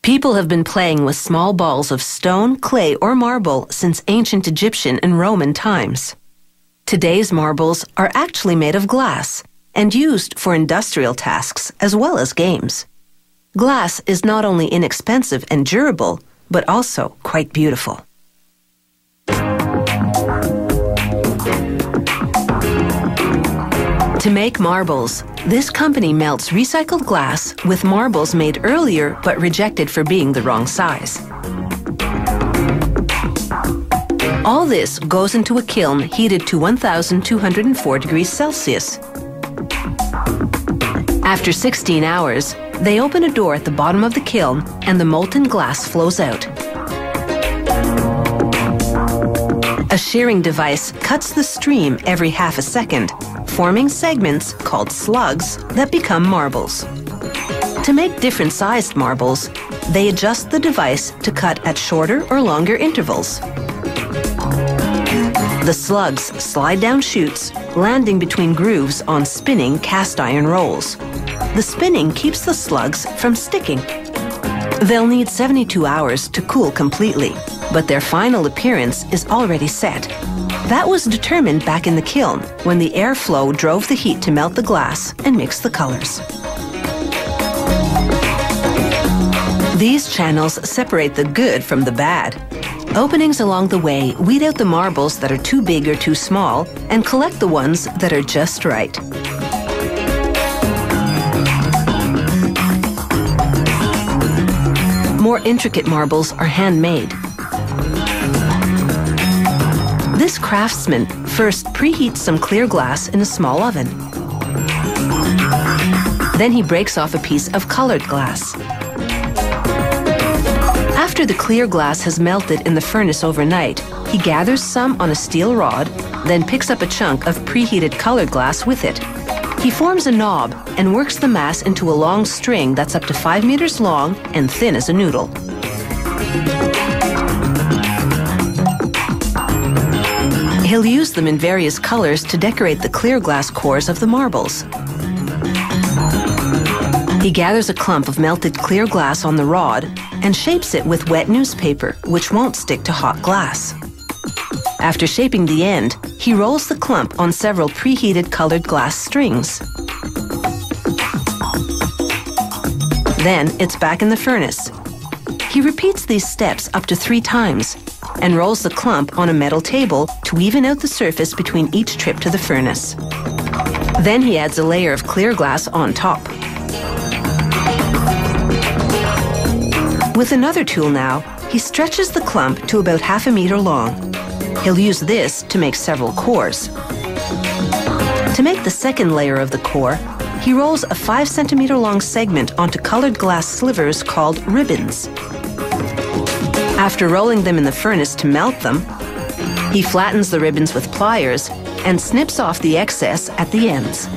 People have been playing with small balls of stone, clay, or marble since ancient Egyptian and Roman times. Today's marbles are actually made of glass and used for industrial tasks as well as games. Glass is not only inexpensive and durable, but also quite beautiful. To make marbles, this company melts recycled glass with marbles made earlier but rejected for being the wrong size. All this goes into a kiln heated to 1,204 degrees Celsius. After 16 hours, they open a door at the bottom of the kiln and the molten glass flows out. A shearing device cuts the stream every half a second, forming segments called slugs that become marbles. To make different sized marbles, they adjust the device to cut at shorter or longer intervals. The slugs slide down chutes, landing between grooves on spinning cast iron rolls. The spinning keeps the slugs from sticking. They'll need 72 hours to cool completely, but their final appearance is already set. That was determined back in the kiln when the airflow drove the heat to melt the glass and mix the colors. These channels separate the good from the bad. Openings along the way weed out the marbles that are too big or too small and collect the ones that are just right. More intricate marbles are handmade. This craftsman first preheats some clear glass in a small oven. Then he breaks off a piece of colored glass. After the clear glass has melted in the furnace overnight, he gathers some on a steel rod, then picks up a chunk of preheated colored glass with it. He forms a knob and works the mass into a long string that's up to 5 meters long and thin as a noodle. He'll use them in various colors to decorate the clear glass cores of the marbles. He gathers a clump of melted clear glass on the rod and shapes it with wet newspaper, which won't stick to hot glass. After shaping the end, he rolls the clump on several preheated colored glass strings. Then it's back in the furnace. He repeats these steps up to 3 times and rolls the clump on a metal table to even out the surface between each trip to the furnace. Then he adds a layer of clear glass on top. With another tool now, he stretches the clump to about 1/2 meter long. He'll use this to make several cores. To make the second layer of the core, he rolls a 5 centimeter long segment onto colored glass slivers called ribbons. After rolling them in the furnace to melt them, he flattens the ribbons with pliers and snips off the excess at the ends.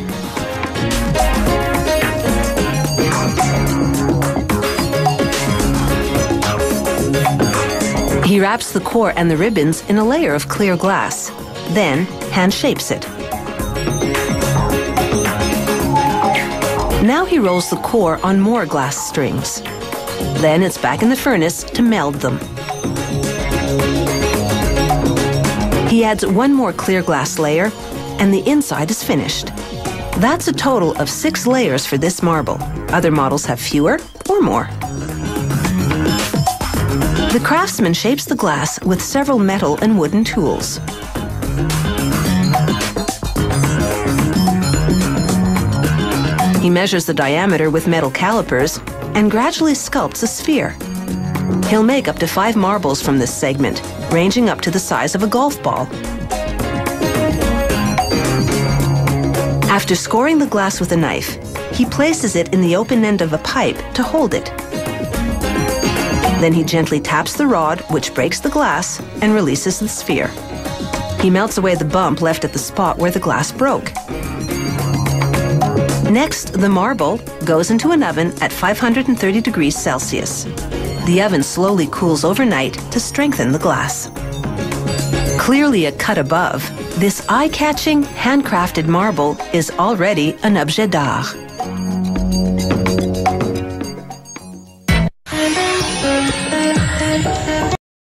He wraps the core and the ribbons in a layer of clear glass, then hand shapes it. Now he rolls the core on more glass strings. Then it's back in the furnace to meld them. He adds one more clear glass layer, and the inside is finished. That's a total of 6 layers for this marble. Other models have fewer or more. The craftsman shapes the glass with several metal and wooden tools. He measures the diameter with metal calipers and gradually sculpts a sphere. He'll make up to 5 marbles from this segment, ranging up to the size of a golf ball. After scoring the glass with a knife, he places it in the open end of a pipe to hold it. Then he gently taps the rod, which breaks the glass, and releases the sphere. He melts away the bump left at the spot where the glass broke. Next, the marble goes into an oven at 530 degrees Celsius. The oven slowly cools overnight to strengthen the glass. Clearly a cut above, this eye-catching, handcrafted marble is already an objet d'art.